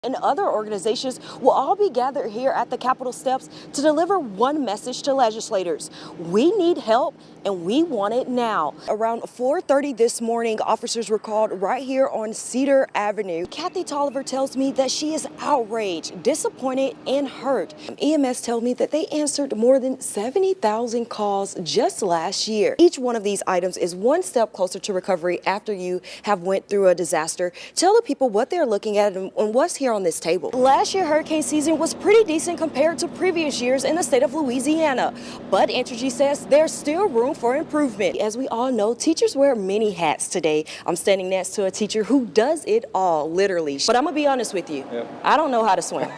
and other organizations will all be gathered here at the Capitol steps to deliver one message to legislators. We need help and we want it now. Around 4:30 this morning, officers were called right here on Cedar Avenue. Kathy Tolliver tells me that she is outraged, disappointed, and hurt. EMS told me that they answered more than 70,000 calls just last year. Each one of these items is one step closer to recovery after you have went through a disaster. Tell the people what they're looking at and what's here on this table. Last year, hurricane season was pretty decent compared to previous years in the state of Louisiana, but Entergy says there's still room for improvement. As we all know, teachers wear many hats today. I'm standing next to a teacher who does it all, literally. But I'm gonna be honest with you, I don't know how to swim,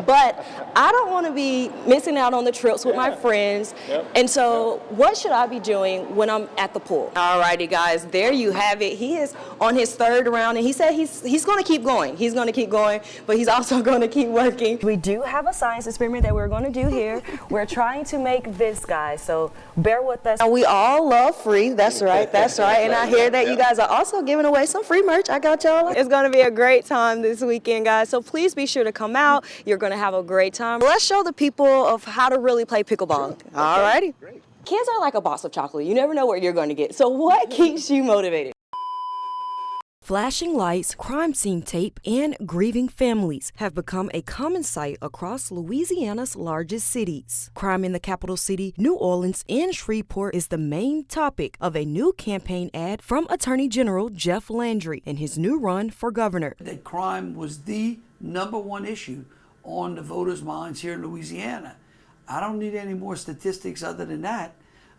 but I don't want to be missing out on the trips with my friends, and so what should I be doing when I'm at the pool? Alrighty guys, there you have it. He is on his third round, and he said he's going to keep going. He's going to keep going, but he's also going to keep working. We do have a science experiment that we're going to do here. We're trying to make this, guys, so bear with us. We all love free. That's right. That's right. And I hear that you guys are also giving away some free merch. I got y'all. It's going to be a great time this weekend, guys, so please be sure to come out. You're going to have a great time. Let's show the people of how to really play pickleball. Sure. Alrighty. Great. Kids are like a box of chocolate. You never know what you're going to get. So what keeps you motivated? Flashing lights, crime scene tape, and grieving families have become a common sight across Louisiana's largest cities. Crime in the capital city, New Orleans, and Shreveport is the main topic of a new campaign ad from Attorney General Jeff Landry in his new run for governor. That crime was the #1 issue on the voters' minds here in Louisiana. I don't need any more statistics other than that.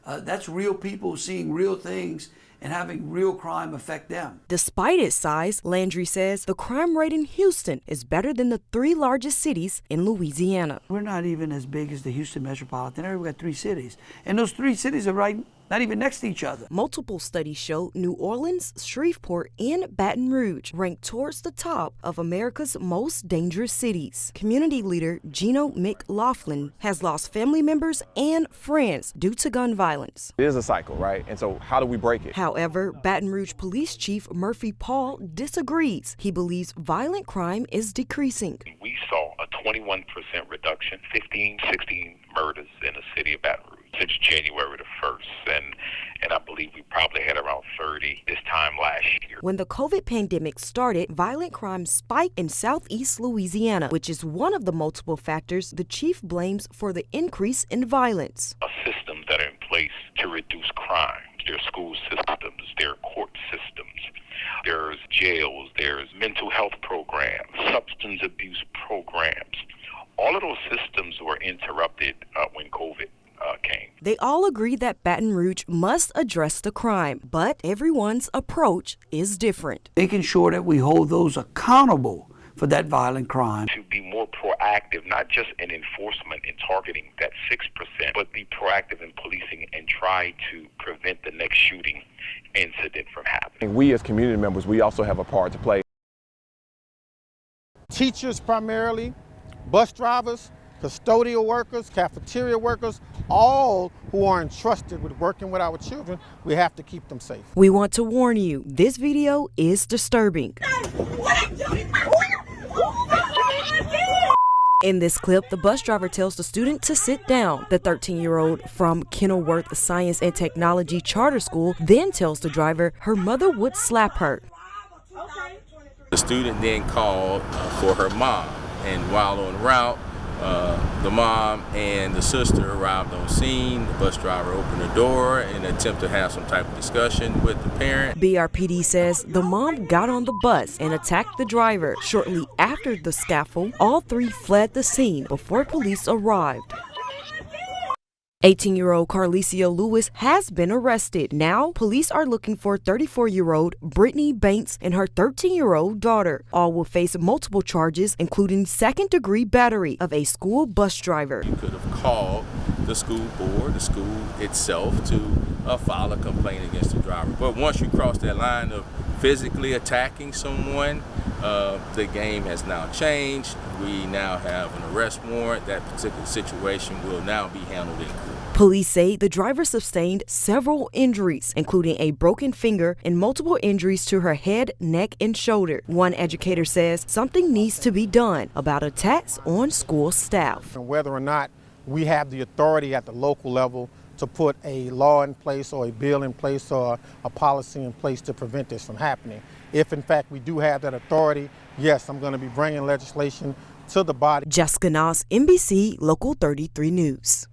That's real people seeing real things and having real crime affect them. Despite its size, Landry says the crime rate in Houston is better than the 3 largest cities in Louisiana. We're not even as big as the Houston metropolitan area. We've got 3 cities. And those 3 cities are not even next to each other. Multiple studies show New Orleans, Shreveport, and Baton Rouge rank towards the top of America's most dangerous cities. Community leader Gino McLaughlin has lost family members and friends due to gun violence. It is a cycle, right? And so how do we break it? However, Baton Rouge Police Chief Murphy Paul disagrees. He believes violent crime is decreasing. We saw a 21% reduction, 16 murders in the city of Baton Rouge since January the 1st, and I believe we probably had around 30 this time last year. When the COVID pandemic started, violent crime spiked in southeast Louisiana, which is one of the multiple factors the chief blames for the increase in violence. Systems that are in place to reduce crime. There are school systems, there are court systems, there's jails, there's mental health programs, substance abuse programs. All of those systems were interrupted when COVID came. They all agree that Baton Rouge must address the crime, but everyone's approach is different. Making sure that we hold those accountable for that violent crime. To be more proactive, not just in enforcement and targeting that 6%, but be proactive in policing and try to prevent the next shooting incident from happening. We as community members, we also have a part to play. Teachers primarily, bus drivers, custodial workers, cafeteria workers, all who are entrusted with working with our children, we have to keep them safe. We want to warn you, this video is disturbing. In this clip, the bus driver tells the student to sit down. The 13-year-old from Kenilworth Science and Technology Charter School then tells the driver her mother would slap her. The student then called for her mom, and while en route, the mom and the sister arrived on scene. The bus driver opened the door in an attempt to have some type of discussion with the parent. BRPD says the mom got on the bus and attacked the driver. Shortly after the scuffle, all 3 fled the scene before police arrived. 18-year-old Carlicio Lewis has been arrested. Now, police are looking for 34-year-old Brittany Banks and her 13-year-old daughter. All will face multiple charges, including second-degree battery of a school bus driver. You could have called the school board, the school itself, to file a complaint against the driver. But once you cross that line of physically attacking someone, the game has now changed. We now have an arrest warrant. That particular situation will now be handled in court. Police say the driver sustained several injuries, including a broken finger and multiple injuries to her head, neck, and shoulder. One educator says something needs to be done about attacks on school staff. And whether or not we have the authority at the local level to put a law in place or a bill in place or a policy in place to prevent this from happening. If in fact we do have that authority, yes, I'm going to be bringing legislation to the body. Jessica Knox, NBC Local 33 News.